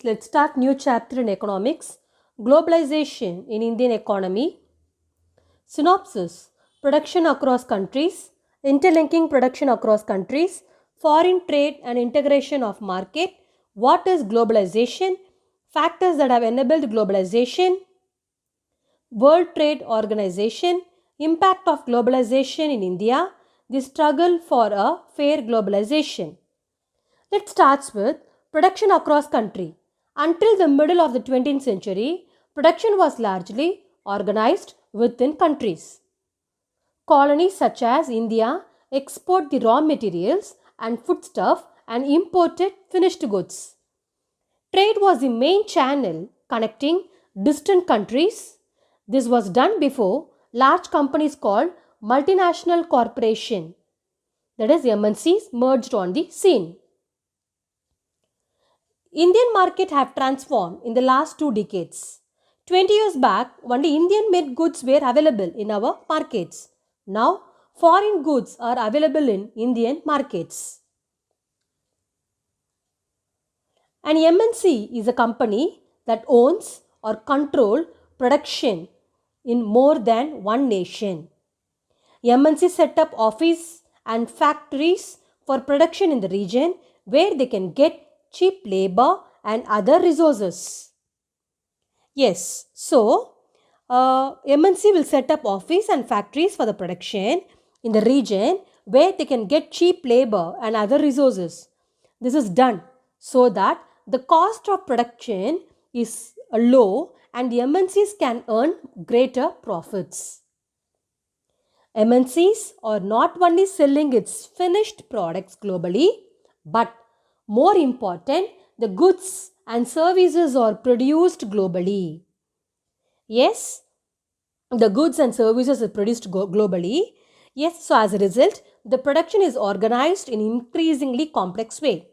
let's start new chapter in economics. Globalization in Indian economy. Synopsis: production across countries, interlinking production across countries, foreign trade and integration of market. What is globalization? Factors that have enabled globalization. World Trade Organization, impact of globalization in India, the struggle for a fair globalization. Let's start with production across country. Until the middle of the 20th century, production was largely organized within countries. Colonies such as India export the raw materials and foodstuff and imported finished goods. Trade was the main channel connecting distant countries. This was done before large companies called multinational corporation, that is MNCs, merged on the scene. Indian market have transformed in the last 2 decades. 20 years back, only Indian made goods were available in our markets. Now, foreign goods are available in Indian markets. An MNC is a company that owns or controls production in more than one nation. MNC set up offices and factories for production in the region where they can get cheap labor and other resources. Yes, so MNC will set up office and factories for the production in the region where they can get cheap labor and other resources. This is done so that the cost of production is low and the MNCs can earn greater profits. MNCs are not only selling its finished products globally, but more important, the goods and services are produced globally. Yes, the goods and services are produced globally. Yes, so as a result, the production is organized in an increasingly complex way.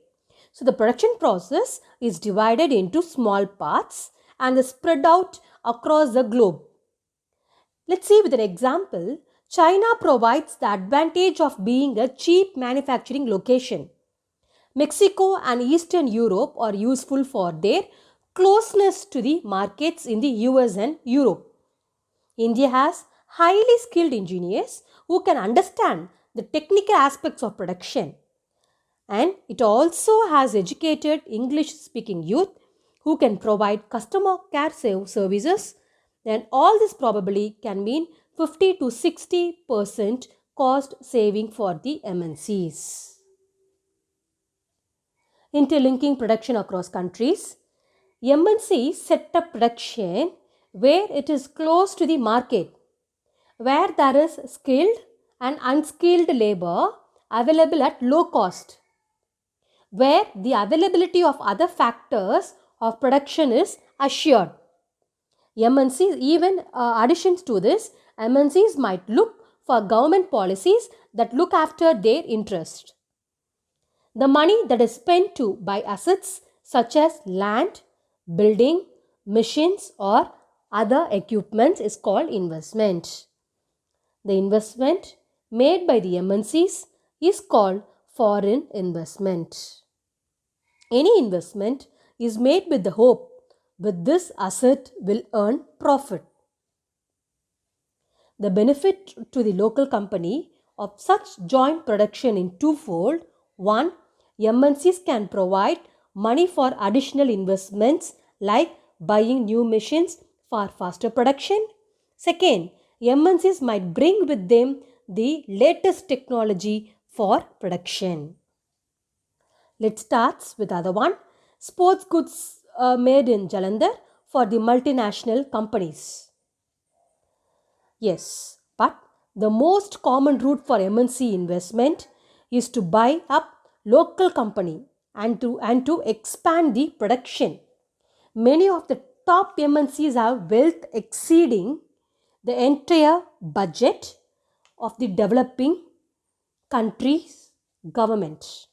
So the production process is divided into small parts and is spread out across the globe. Let's see with an example. China provides the advantage of being a cheap manufacturing location. Mexico and Eastern Europe are useful for their closeness to the markets in the US and Europe. India has highly skilled engineers who can understand the technical aspects of production. And it also has educated English-speaking youth who can provide customer care services. And all this probably can mean 50 to 60% cost saving for the MNCs. Interlinking production across countries. MNCs set up production where it is close to the market, where there is skilled and unskilled labor available at low cost, where the availability of other factors of production is assured. MNCs, even additions to this, MNCs might look for government policies that look after their interest. The money that is spent to buy assets such as land, building, machines or other equipment is called investment. The investment made by the MNCs is called foreign investment. Any investment is made with the hope that this asset will earn profit. The benefit to the local company of such joint production in twofold. One, MNCs can provide money for additional investments like buying new machines for faster production. Second, MNCs might bring with them the latest technology for production. Let's start with other one. Sports goods made in Jalandhar for the multinational companies. Yes, but the most common route for MNC investment is to buy up local company and to expand the production. Many of the top MNCs have wealth exceeding the entire budget of the developing country's government.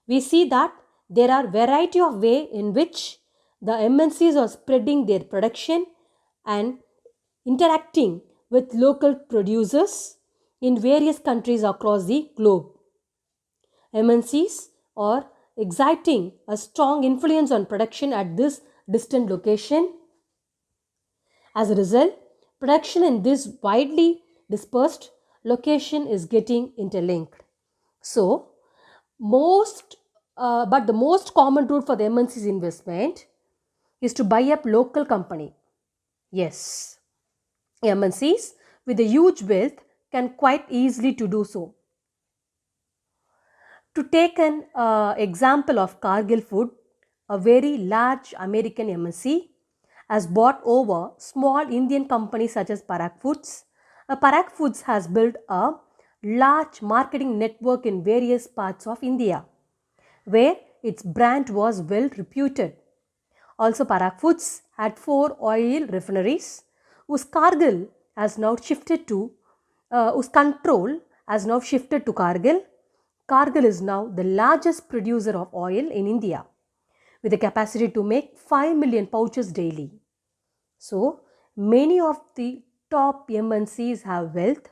We see that there are variety of ways in which the MNCs are spreading their production and interacting with local producers in various countries across the globe. MNCs are exerting a strong influence on production at this distant location. As a result, production in this widely dispersed location is getting interlinked. So, but the most common route for the MNC's investment is to buy up local company. Yes, MNCs with a huge wealth can quite easily to do so. To take an example of Cargill Food, a very large American MNC has bought over small Indian companies such as Parag Foods. Parag Foods has built a large marketing network in various parts of India, where its brand was well reputed. Also, Parag Foods had 4 oil refineries, whose Cargill has now shifted to, whose control has now shifted to Cargill. Cargill is now the largest producer of oil in India, with a capacity to make 5 million pouches daily. So, many of the top MNCs have wealth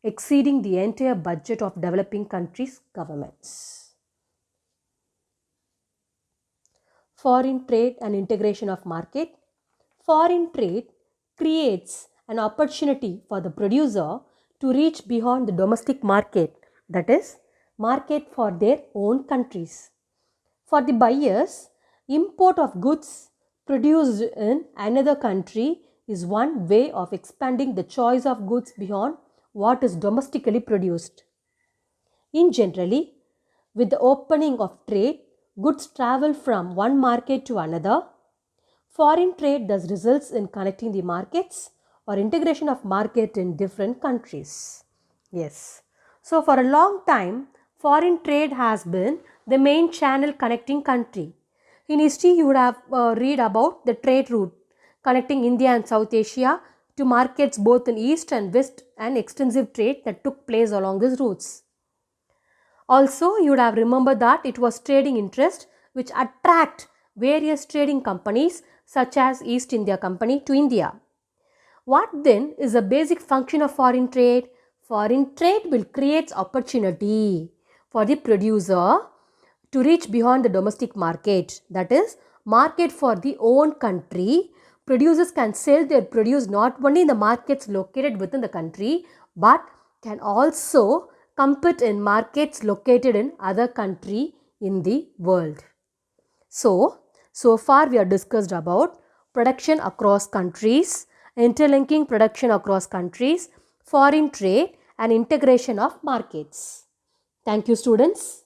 exceeding the entire budget of developing countries' governments. Foreign trade and integration of market. Foreign trade creates an opportunity for the producer to reach beyond the domestic market, that is, market for their own countries. For the buyers, import of goods produced in another country is one way of expanding the choice of goods beyond what is domestically produced. In generally, with the opening of trade, goods travel from one market to another. Foreign trade thus results in connecting the markets or integration of market in different countries. Yes. So, for a long time, foreign trade has been the main channel connecting country. In history, you would have read about the trade route connecting India and South Asia to markets both in East and West, and extensive trade that took place along these routes. Also, you would have remembered that it was trading interest which attract various trading companies such as East India Company to India. What then is the basic function of foreign trade? Foreign trade will create opportunity for the producer to reach beyond the domestic market, that is, market for the own country. Producers can sell their produce not only in the markets located within the country, but can also compete in markets located in other country in the world. So far we have discussed about production across countries, interlinking production across countries, foreign trade and integration of markets. Thank you, students.